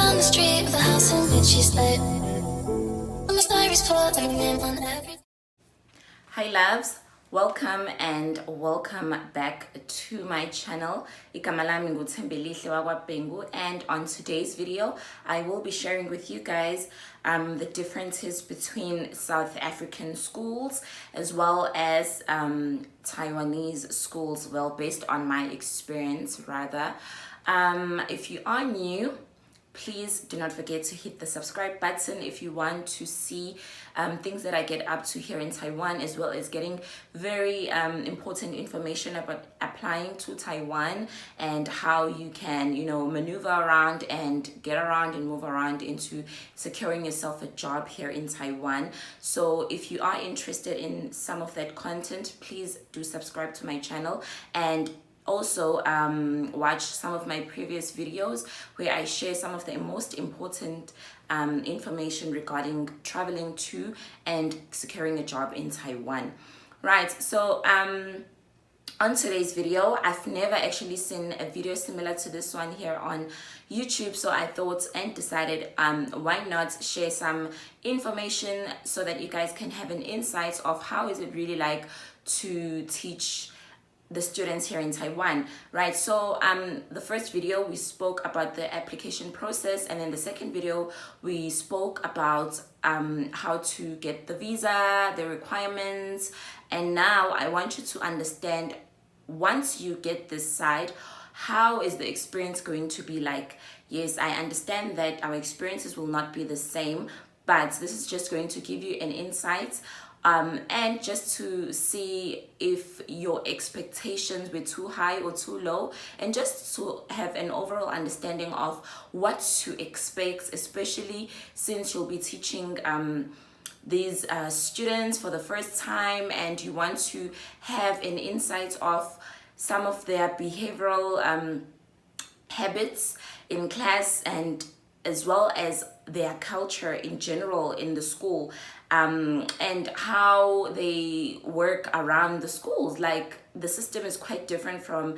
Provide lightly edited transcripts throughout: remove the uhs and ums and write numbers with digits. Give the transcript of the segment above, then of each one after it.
down the street with a house in which she stayed. Hi loves, welcome and welcome back to my channel. Igama lami nguThembelihle wakwaBhengu, and on today's video I will be sharing with you guys the differences between South African schools as well as Taiwanese schools, well, based on my experience rather. If you are new, please do not forget to hit the subscribe button if you want to see things that I get up to here in Taiwan, as well as getting very important information about applying to Taiwan and how you can, maneuver around and get around and move around into securing yourself a job here in Taiwan. So if you are interested in some of that content, please do subscribe to my channel, and also watch some of my previous videos where I share some of the most important information regarding traveling to and securing a job in Taiwan. Right, so on today's video, I've never actually seen a video similar to this one here on YouTube, so I thought and decided why not share some information so that you guys can have an insight of how is it really like to teach the students here in Taiwan, right? So the first video we spoke about the application process, and then the second video we spoke about how to get the visa, the requirements, and now I want you to understand, once you get this side, how is the experience going to be like. Yes, I understand that our experiences will not be the same, but this is just going to give you an insight and just to see if your expectations were too high or too low, and just to have an overall understanding of what to expect, especially since you'll be teaching these students for the first time, and you want to have an insight of some of their behavioral habits in class, and as well as their culture in general in the school, and how they work around the schools. Like, the system is quite different from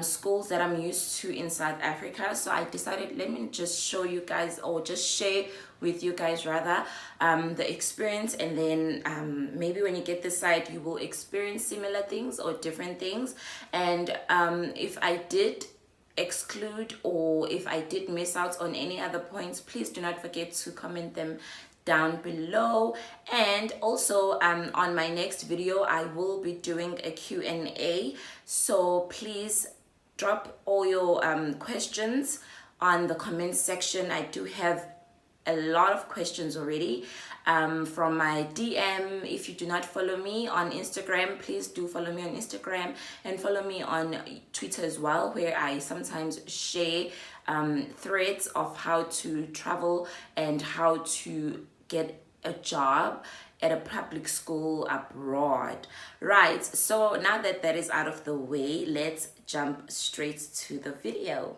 schools that I'm used to in South Africa. So I decided, let me just show you guys, or just share with you guys rather, the experience, and then maybe when you get this side you will experience similar things or different things. And if I did exclude, or if I did miss out on any other points, please do not forget to comment them down below. And also on my next video I will be doing a Q&A, so please drop all your questions on the comment section. I do have a lot of questions already from my DM. If you do not follow me on Instagram, please do follow me on Instagram, and follow me on Twitter as well, where I sometimes share threads of how to travel and how to get a job at a public school abroad. Right, so now that that is out of the way, let's jump straight to the video.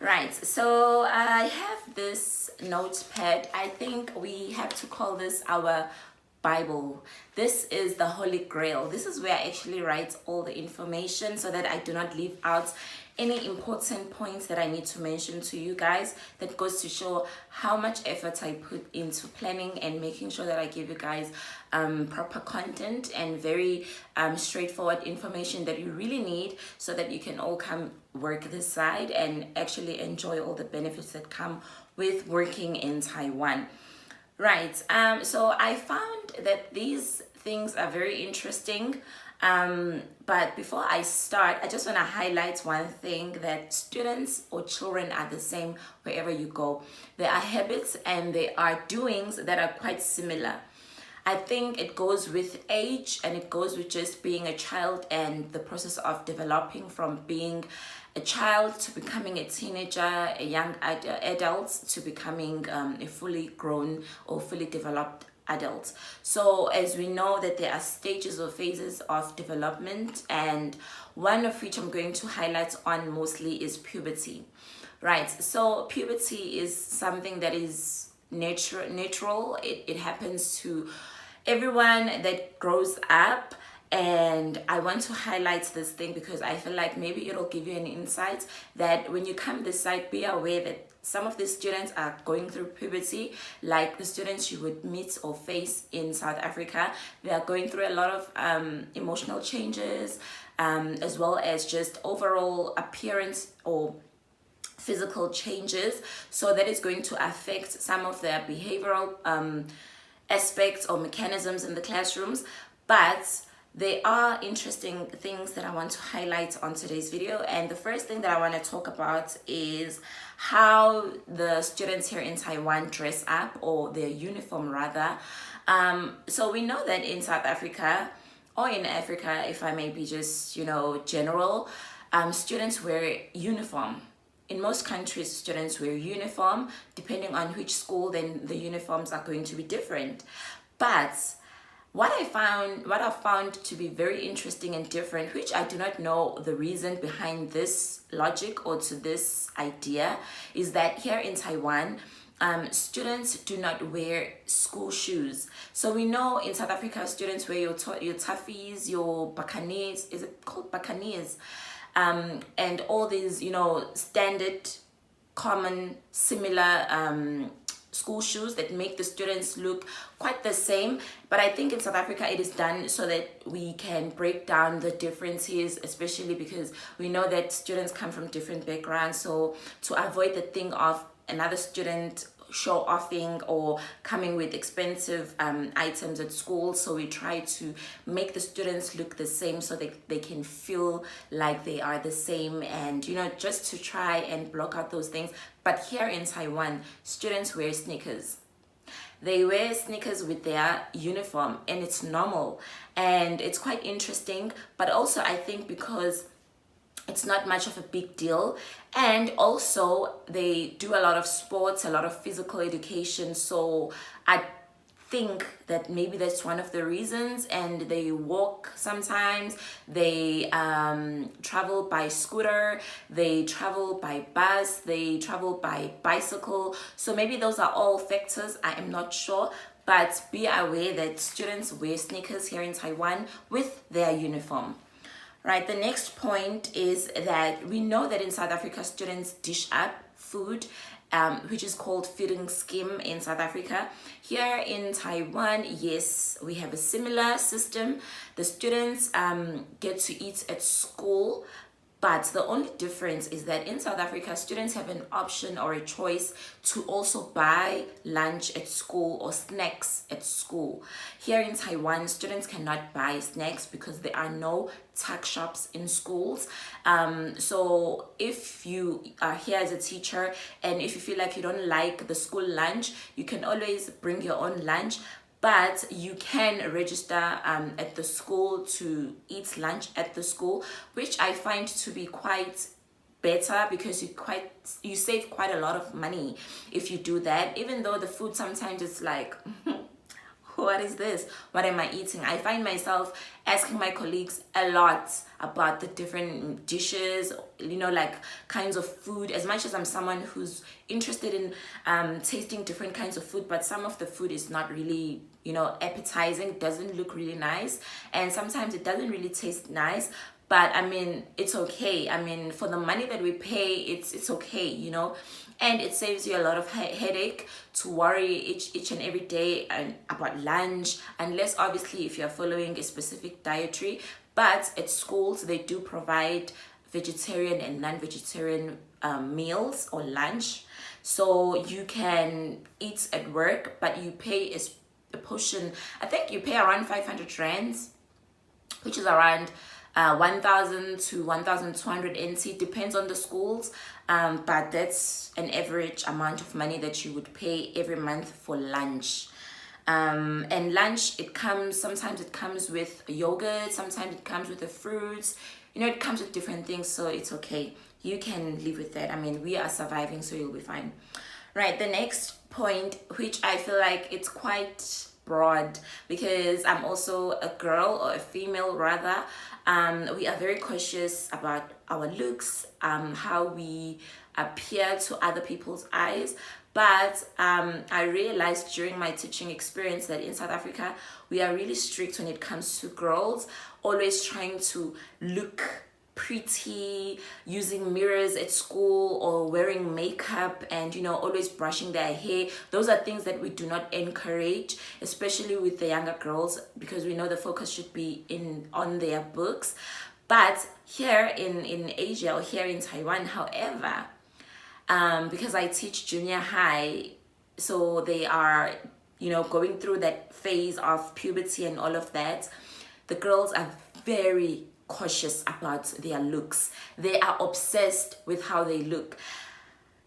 Right, so I have this notepad. I think we have to call this our Bible. This is the Holy Grail. This is where I actually write all the information so that I do not leave out any important points that I need to mention to you guys. That goes to show how much effort I put into planning and making sure that I give you guys proper content and very straightforward information that you really need, so that you can all come work this side and actually enjoy all the benefits that come with working in Taiwan. Right, so I found that these things are very interesting, but before I start, I just want to highlight one thing, that students or children are the same wherever you go. There are habits and there are doings that are quite similar. I think it goes with age, and it goes with just being a child and the process of developing from being a child to becoming a teenager, a young adult, to becoming a fully grown or fully developed adult. So as we know that there are stages or phases of development, and one of which I'm going to highlight on mostly is puberty. Right, so puberty is something that is natural. It happens to everyone that grows up, And I want to highlight this thing because I feel like maybe it'll give you an insight that when you come this side, be aware that some of the students are going through puberty, like the students you would meet or face in South Africa. They are going through a lot of emotional changes, as well as just overall appearance or physical changes. So that is going to affect some of their behavioral aspects or mechanisms in the classrooms. But there are interesting things that I want to highlight on today's video. And the first thing that I want to talk about is how the students here in Taiwan dress up, or their uniform rather. So we know that in South Africa, or in Africa, if I may be just, general, students wear uniform. In most countries, students wear uniform. Depending on which school, then the uniforms are going to be different. But what I found to be very interesting and different, which I do not know the reason behind this logic or to this idea, is that here in Taiwan, students do not wear school shoes. So we know in South Africa, students wear your toffees, your buccaneers. Is it called buccaneers? And all these, standard, common, similar school shoes that make the students look quite the same. But I think in South Africa it is done so that we can break down the differences, especially because we know that students come from different backgrounds. So to avoid the thing of another student show offing or coming with expensive items at school, so we try to make the students look the same so that they can feel like they are the same, and just to try and block out those things. But here in Taiwan, students wear sneakers. They wear sneakers with their uniform, and it's normal, and it's quite interesting. But also I think because it's not much of a big deal, and also they do a lot of sports, a lot of physical education, so I think that maybe that's one of the reasons. And they walk sometimes, they travel by scooter, they travel by bus, they travel by bicycle. So maybe those are all factors, I am not sure. But be aware that students wear sneakers here in Taiwan with their uniform. Right, the next point is that we know that in South Africa, students dish up food, which is called feeding scheme in South Africa. Here in Taiwan, yes, we have a similar system. The students get to eat at school, but the only difference is that in South Africa, students have an option or a choice to also buy lunch at school or snacks at school. Here in Taiwan, students cannot buy snacks because there are no tuck shops in schools. So if you are here as a teacher and if you feel like you don't like the school lunch, you can always bring your own lunch. But you can register at the school to eat lunch at the school, which I find to be quite better because you save quite a lot of money if you do that. Even though the food sometimes it's like, what is this? What am I eating? I find myself asking my colleagues a lot about the different dishes, like kinds of food. As much as I'm someone who's interested in tasting different kinds of food, but some of the food is not really, appetizing, doesn't look really nice. And sometimes it doesn't really taste nice. But I mean, it's okay. I mean, for the money that we pay, it's okay, and it saves you a lot of headache to worry each and every day about lunch, unless obviously if you're following a specific dietary. But at schools, they do provide vegetarian and non-vegetarian meals or lunch, so you can eat at work, but you pay a portion. I think you pay around 500 rands, which is around 1,000 to 1,200 NT, depends on the schools, but that's an average amount of money that you would pay every month for lunch. And lunch, sometimes it comes with yogurt, sometimes it comes with the fruits, it comes with different things, so it's okay. You can live with that. I mean, we are surviving, so you'll be fine. Right, the next point, which I feel like it's quite broad, because I'm also a girl, or a female rather. We are very cautious about our looks, how we appear to other people's eyes. But I realized during my teaching experience that in South Africa, we are really strict when it comes to girls, always trying to look pretty, using mirrors at school, or wearing makeup, and always brushing their hair. Those are things that we do not encourage, especially with the younger girls, because we know the focus should be on their books. But here in Asia, or here in Taiwan, however, because I teach junior high, so they are going through that phase of puberty and all of that. The girls are very cautious about their looks. They are obsessed with how they look.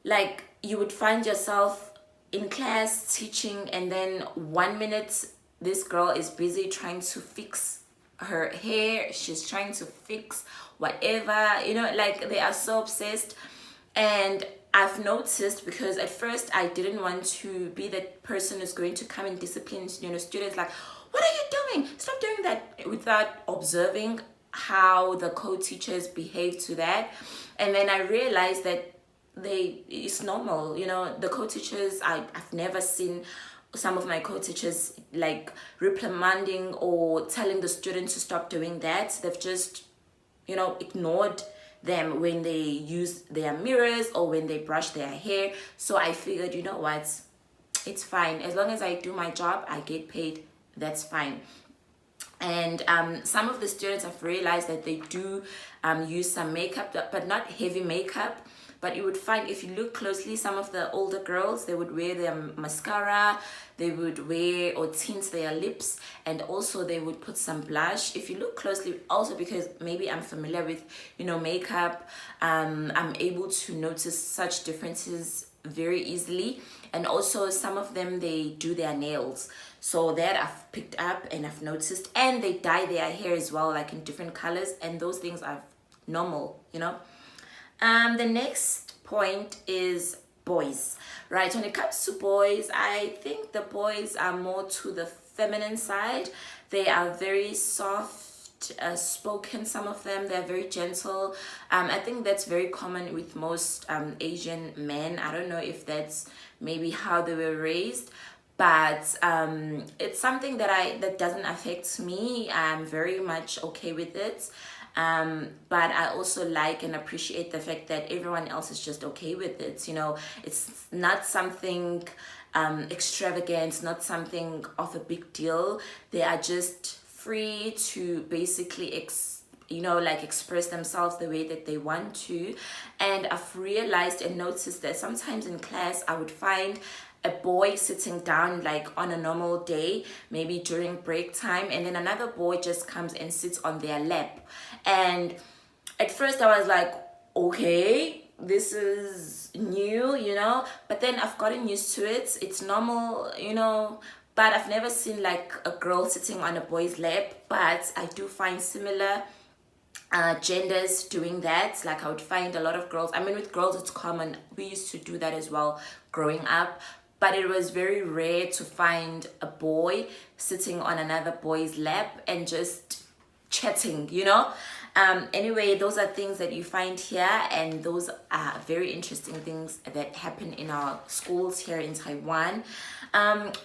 Like, you would find yourself in class teaching, and then 1 minute this girl is busy trying to fix her hair, she's trying to fix whatever, like they are so obsessed. And I've noticed, because at first I didn't want to be that person who's going to come and discipline students, like, what are you doing, stop doing that, without observing how the co-teachers behave to that. And then I realized that it's normal. The co-teachers, I've never seen some of my co-teachers like reprimanding or telling the students to stop doing that. They've just ignored them when they use their mirrors or when they brush their hair. So I figured, you know what, it's fine, as long as I do my job, I get paid, that's fine. And some of the students have realized that they do use some makeup, but not heavy makeup. But you would find, if you look closely, some of the older girls, they would wear their mascara, they would wear or tint their lips, and also they would put some blush. If you look closely, also because maybe I'm familiar with makeup, I'm able to notice such differences very easily. And also some of them, they do their nails, so that I've picked up and I've noticed. And they dye their hair as well, like in different colors, and those things are normal. The next point is boys, right? When it comes to boys, I think the boys are more to the feminine side. They are very soft spoken, some of them. They're very gentle. I think that's very common with most Asian men. I don't know if that's maybe how they were raised, but it's something that doesn't affect me. I'm very much okay with it. But I also like and appreciate the fact that everyone else is just okay with it. It's not something extravagant, not something of a big deal. They are just free to basically express themselves the way that they want to. And I've realized and noticed that sometimes in class I would find a boy sitting down, like on a normal day, maybe during break time, and then another boy just comes and sits on their lap. And at first I was like, okay, this is new, but then I've gotten used to it. It's normal, but I've never seen like a girl sitting on a boy's lap. But I do find similar genders doing that. Like, I would find a lot of girls, with girls it's common, we used to do that as well growing up, but it was very rare to find a boy sitting on another boy's lap and just chatting. Anyway, those are things that you find here, and those are very interesting things that happen in our schools here in Taiwan.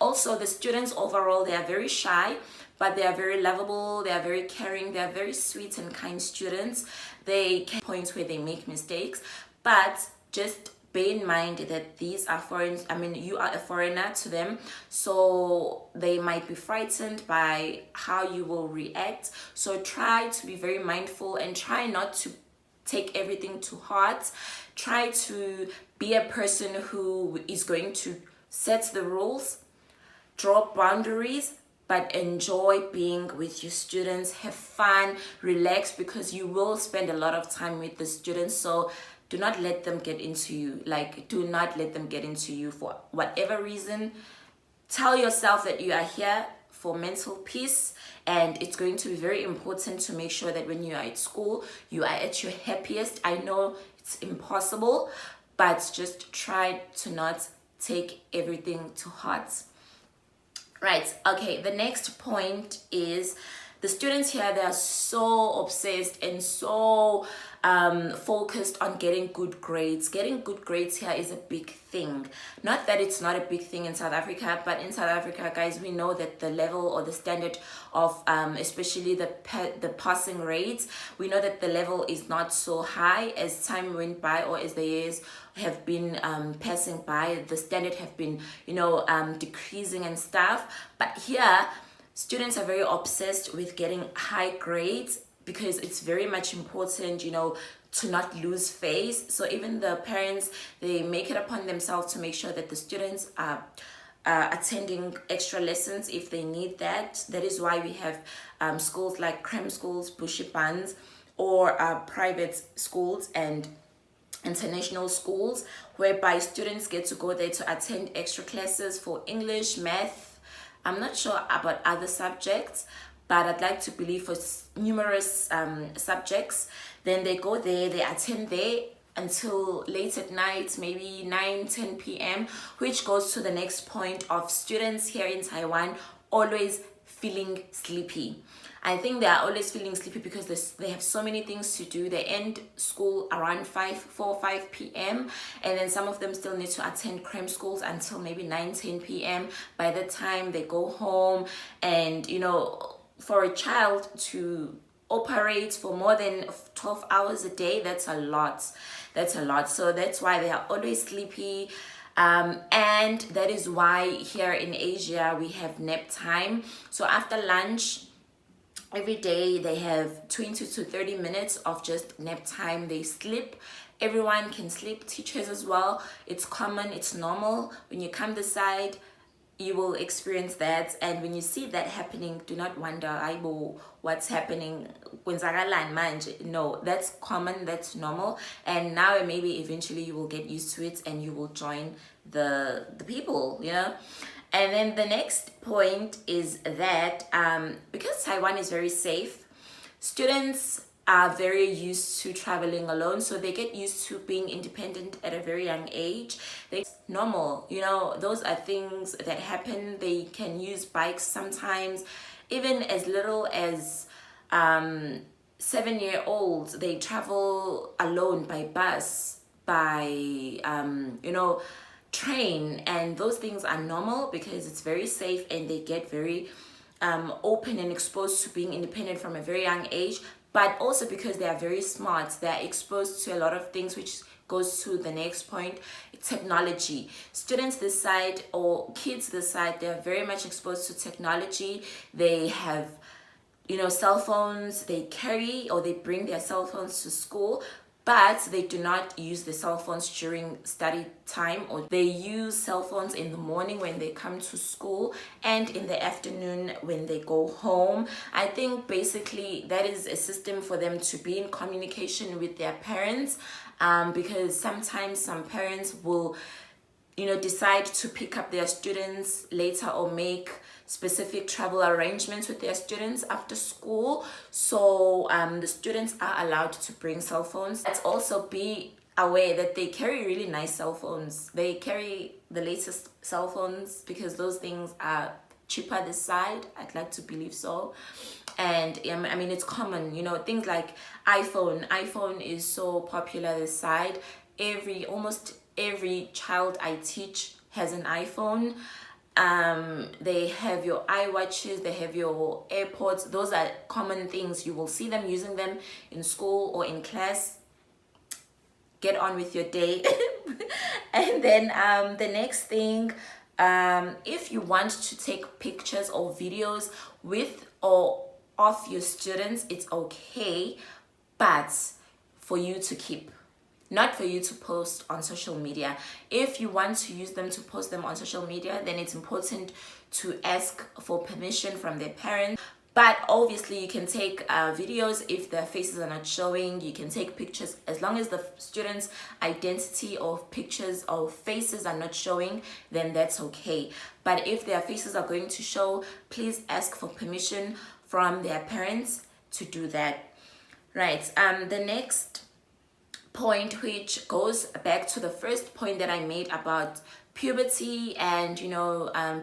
Also, the students overall, they are very shy, but they are very lovable, they are very caring, they are very sweet and kind students. They can points where they make mistakes, but just bear in mind that these are foreigners. You are a foreigner to them, so they might be frightened by how you will react. So try to be very mindful and try not to take everything to heart. Try to be a person who is going to set the rules, draw boundaries, but enjoy being with your students. Have fun, relax, because you will spend a lot of time with the students. So do not let them get into you. Do not let them get into you for whatever reason. Tell yourself that you are here for mental peace, and it's going to be very important to make sure that when you are at school, you are at your happiest. I know it's impossible, but just try to not take everything to heart. Right, okay, the next point is the students here, they are so obsessed and so focused on getting good grades. Getting good grades here is a big thing. Not that it's not a big thing in South Africa, but in South Africa, guys, we know that the level or the standard of especially the passing rates, we know that the level is not so high. As time went by, or as the years have been passing by, the standard have been, you know, decreasing and stuff. But here, students are very obsessed with getting high grades because it's very much important, you know, to not lose face. So even the parents, they make it upon themselves to make sure that the students are attending extra lessons if they need that. That is why we have schools like cram schools, bushy buns, or private schools and international schools, whereby students get to go there to attend extra classes for English, math. I'm not sure about other subjects, but I'd like to believe for numerous subjects. Then they go there, they attend there until late at night, maybe 9-10 p.m., which goes to the next point of students here in Taiwan always feeling sleepy. I think they are always feeling sleepy because they have so many things to do. They end school around 4 or 5 p.m. and then some of them still need to attend cram schools until maybe 9-10 p.m. By the time they go home, and you know, for a child to operate for more than 12 hours a day, that's a lot. So that's why they are always sleepy. And that is why here in Asia we have nap time. So after lunch, every day they have 20 to 30 minutes of just nap time. They sleep. Everyone can sleep, teachers as well. It's common, it's normal. When you come this side, you will experience that. And when you see that happening, do not wonder, Aibo, what's happening? No, that's common, that's normal. And now maybe eventually you will get used to it and you will join the people, you know. And then the next point is that because Taiwan is very safe, students are very used to traveling alone, so they get used to being independent at a very young age. It's normal, you know, those are things that happen. They can use bikes sometimes, even as little as 7-year-olds. They travel alone by bus, by you know, train, and those things are normal because it's very safe, and they get very open and exposed to being independent from a very young age. But also because they are very smart, they're exposed to a lot of things, which goes to the next point, technology. Students this side, or kids this side, they're very much exposed to technology. They have, you know, cell phones. They carry or they bring their cell phones to school, but they do not use the cell phones during study time, or they use cell phones in the morning when they come to school and in the afternoon when they go home. I think basically that is a system for them to be in communication with their parents, because sometimes some parents will, you know, decide to pick up their students later or make specific travel arrangements with their students after school. So the students are allowed to bring cell phones. Let's also be aware that they carry really nice cell phones. They carry the latest cell phones because those things are cheaper this side. I'd like to believe so. And I mean, it's common, you know, things like iPhone is so popular this side. Almost every child I teach has an iPhone. They have your iWatches, they have your AirPods. Those are common things. You will see them using them in school or in class. Get on with your day. And then the next thing, if you want to take pictures or videos with or of your students, it's okay, but for you to keep, not for you to post on social media. If you want to use them to post them on social media, then it's important to ask for permission from their parents. But obviously you can take videos if their faces are not showing. You can take pictures as long as the student's identity or pictures or faces are not showing, then that's okay. But if their faces are going to show, please ask for permission from their parents to do that. Right, the next point, which goes back to the first point that I made about puberty and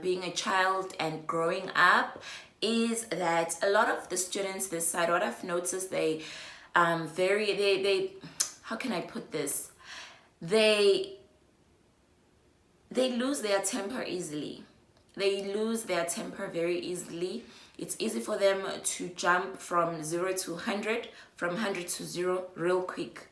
being a child and growing up, is that a lot of the students this side, what I've noticed, they how can I put this, they lose their temper easily. They lose their temper very easily. It's easy for them to jump from 0 to 100, from 100 to 0 real quick.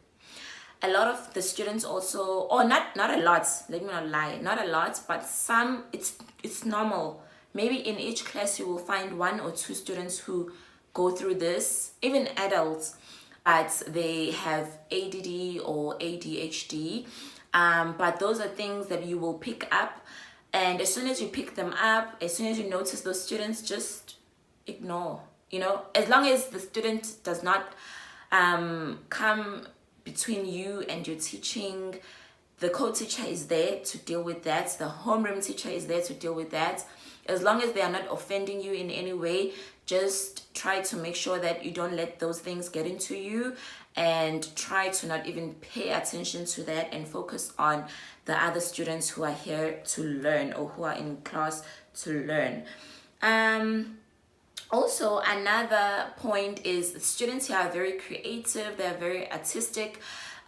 A lot of the students also, or not a lot, let me not lie, not a lot, but some, it's normal. Maybe in each class you will find 1 or 2 students who go through this, even adults, but they have ADD or ADHD. But those are things that you will pick up, and as soon as you pick them up, as soon as you notice those students, just ignore. As long as the student does not come between you and your teaching, the co-teacher is there to deal with that, the homeroom teacher is there to deal with that. As long as they are not offending you in any way, just try to make sure that you don't let those things get into you, and try to not even pay attention to that and focus on the other students who are here to learn or who are in class to learn. Also, another point is students here are very creative, they're very artistic,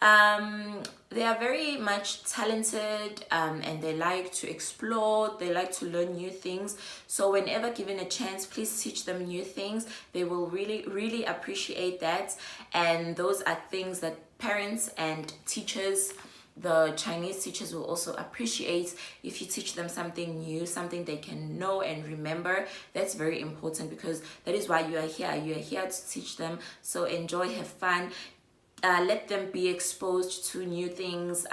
they are very much talented, and they like to explore, they like to learn new things. So whenever given a chance, please teach them new things. They will really appreciate that, and those are things that parents and teachers, the Chinese teachers, will also appreciate. If you teach them something new, something they can know and remember, that's very important, because that is why you are here. You are here to teach them. So enjoy, have fun, let them be exposed to new things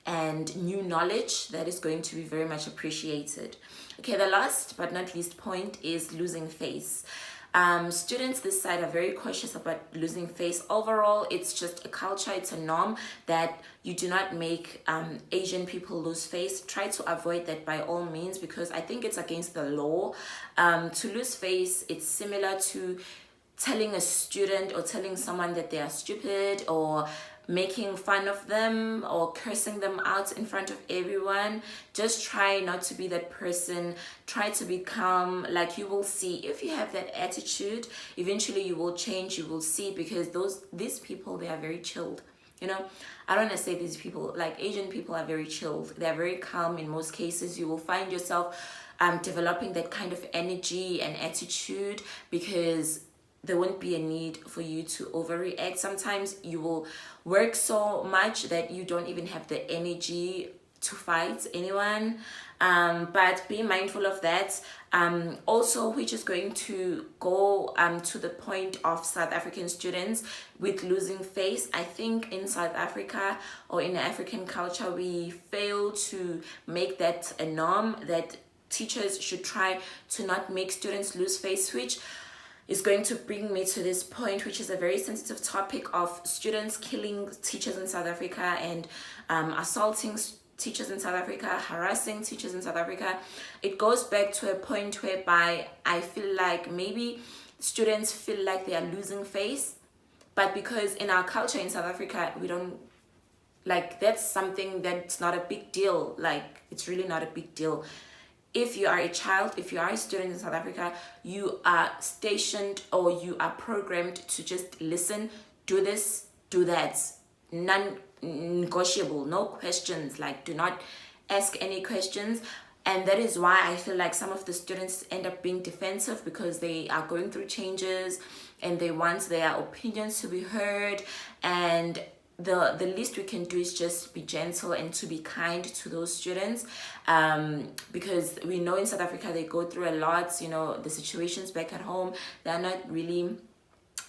and new knowledge. That is going to be very much appreciated. Okay, the last but not least point is losing face. Students this side are very cautious about losing face. Overall, it's just a culture, it's a norm that you do not make Asian people lose face. Try to avoid that by all means, because I think it's against the law. To lose face, it's similar to telling a student or telling someone that they are stupid, or making fun of them, or cursing them out in front of everyone. Just try not to be that person. Try to be calm. Like, you will see, if you have that attitude, eventually you will change. You will see, because these people, they are very chilled. I don't want to say these people, like Asian people are very chilled. They're very calm in most cases. You will find yourself developing that kind of energy and attitude, because there won't be a need for you to overreact. Sometimes you will work so much that you don't even have the energy to fight anyone. But be mindful of that. Also, which is going to go to the point of South African students with losing face. I think in South Africa, or in African culture, we fail to make that a norm, that teachers should try to not make students lose face, which is going to bring me to this point, which is a very sensitive topic of students killing teachers in South Africa, and assaulting teachers in South Africa, harassing teachers in South Africa. It goes back to a point whereby I feel like maybe students feel like they are losing face, but because in our culture in South Africa, we don't, like, that's something that's not a big deal. Like, it's really not a big deal. If you are a child, if you are a student in South Africa, you are stationed, or you are programmed to just listen, do this, do that. Non-negotiable, no questions. Like, do not ask any questions. And that is why I feel like some of the students end up being defensive, because they are going through changes and they want their opinions to be heard. And the least we can do is just be gentle and to be kind to those students, because we know in South Africa they go through a lot. The situations back at home, they're not really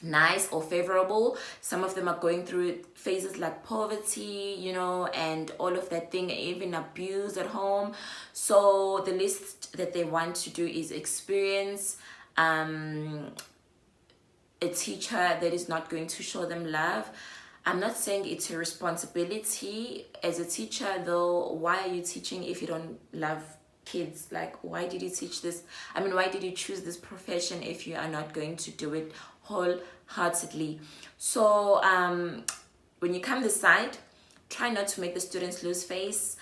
nice or favorable. Some of them are going through phases like poverty, and all of that thing, even abuse at home. So the least that they want to do is experience a teacher that is not going to show them love. I'm not saying it's a responsibility as a teacher, though. Why are you teaching if you don't love kids? Like, why did you teach this? I mean, why did you choose this profession if you are not going to do it wholeheartedly? So when you come this side, try not to make the students lose face.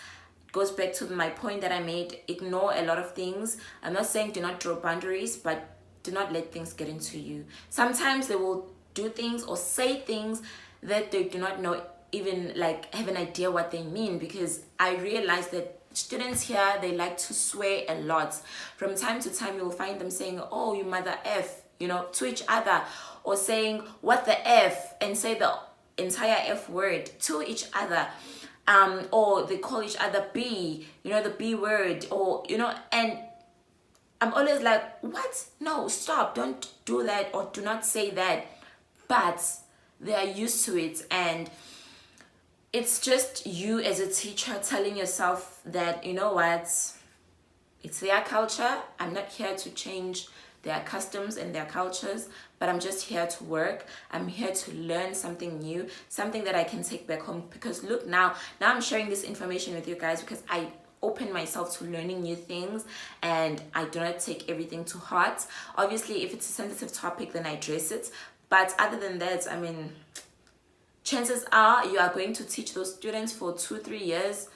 Goes back to my point that I made. Ignore a lot of things. I'm not saying do not draw boundaries, but do not let things get into you. Sometimes they will do things or say things that they do not know, even like have an idea what they mean, because I realize that students here, they like to swear a lot. From time to time, you will find them saying, oh, you mother F, you know, to each other, or saying what the F, and say the entire F word to each other. Or they call each other B, you know, the B word, or, you know, and I'm always like, what? No, stop, don't do that, or do not say that. But they are used to it, and it's just you as a teacher telling yourself that, you know what, it's their culture. I'm not here to change their customs and their cultures, but I'm just here to work. I'm here to learn something new, something that I can take back home. Because look, now I'm sharing this information with you guys because I open myself to learning new things, and I do not take everything to heart. Obviously, if it's a sensitive topic, then I address it. But other than that, I mean, chances are you are going to teach those students for 2-3 years.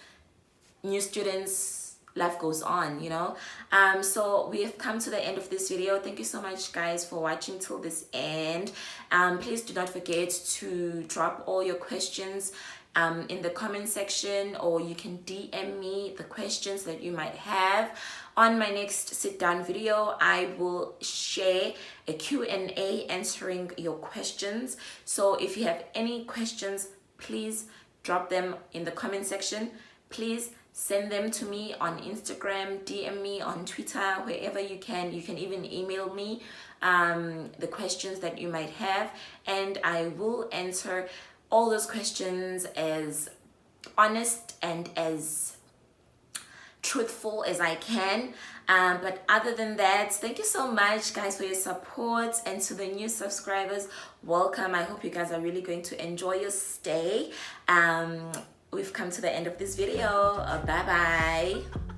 New students, life goes on, you know. So we have come to the end of this video. Thank you so much, guys, for watching till this end. Please do not forget to drop all your questions in the comment section, or you can DM me the questions that you might have. On my next sit down video, I will share a Q&A answering your questions. So if you have any questions, please drop them in the comment section. Please send them to me on Instagram, DM me on Twitter, wherever you can. You can even email me the questions that you might have, and I will answer all those questions as honest and as truthful as I can. But other than that, thank you so much, guys, for your support, and to the new subscribers, welcome. I hope you guys are really going to enjoy your stay. We've come to the end of this video. Bye bye.